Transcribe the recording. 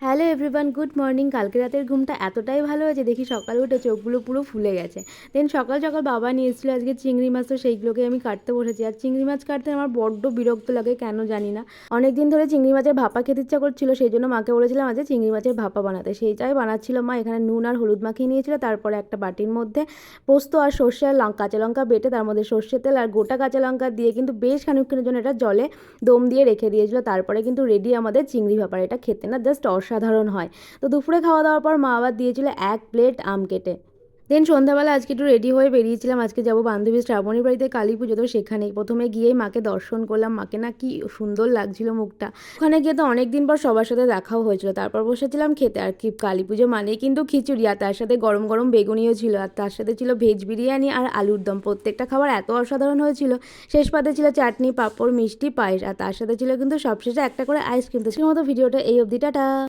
Hello everyone, good morning. কালকে রাতের ঘুমটা এতটাই ভালো হয়েছে, দেখি সকালে উঠে চোখগুলো পুরো ফুলে গেছে। দেন সকাল সকাল বাবা নিয়ে এসেছিলো আজকে চিংড়ি মাছ, তো সেইগুলোকে আমি কাটতে বসেছি। আর চিংড়ি মাছ কাটতে আমার বড্ড বিরক্ত লাগে, কেন জানি না। অনেকদিন ধরে চিংড়ি মাছের ভাপা খেতে ইচ্ছা করছিল, সেই জন্য মাকে বলেছিলাম আজকে চিংড়ি মাছের ভাপা বানাতে। সেইটাই বানাচ্ছিল মা। এখানে নুন আর হলুদ মাখিয়ে নিয়েছিল, তারপরে একটা বাটির মধ্যে পোস্ত আর সর্ষে আর কাঁচা লঙ্কা বেটে তার মধ্যে সর্ষের তেল আর গোটা কাঁচা লঙ্কা দিয়ে কিন্তু বেশ খানিকক্ষণের জন্য এটা জলে দম দিয়ে রেখে দিয়েছিল। তারপরে কিন্তু রেডি আমাদের চিংড়ি ভাপা। এটা খেতে না জাস্ট অসাধারণ হয়। তো দুপুরে খাওয়া দাওয়ার পর মা আবার দিয়েছিল 1 প্লেট আম কেটে। দেন সন্ধ্যাবেলা আজকে একটু রেডি হয়ে বেরিয়েছিলাম, আজকে যাবো বান্ধবী শ্রাবণীর বাড়িতে কালী পুজো। তো সেখানেই প্রথমে গিয়েই মাকে দর্শন করলাম। মাকে না কি সুন্দর লাগছিল মুখটা। ওখানে গিয়ে তো অনেকদিন পর সবার সাথে দেখাও হয়েছিল। তারপর বসেছিলাম খেতে। আর কি কালী পুজো মানেই কিন্তু খিচুড়ি, আর তার সাথে গরম গরম বেগুনিও ছিল, আর তার সাথে ছিল ভেজ বিরিয়ানি আর আলুর দম। প্রত্যেকটা খাবার এত অসাধারণ হয়েছিল। শেষ পাতে ছিল চাটনি, পাঁপড়, মিষ্টি, পায়েস, আর তার সাথে ছিল কিন্তু সবশেষে একটা করে আইসক্রিম। তো সেই মতো ভিডিওটা এই অবধি, টাটা।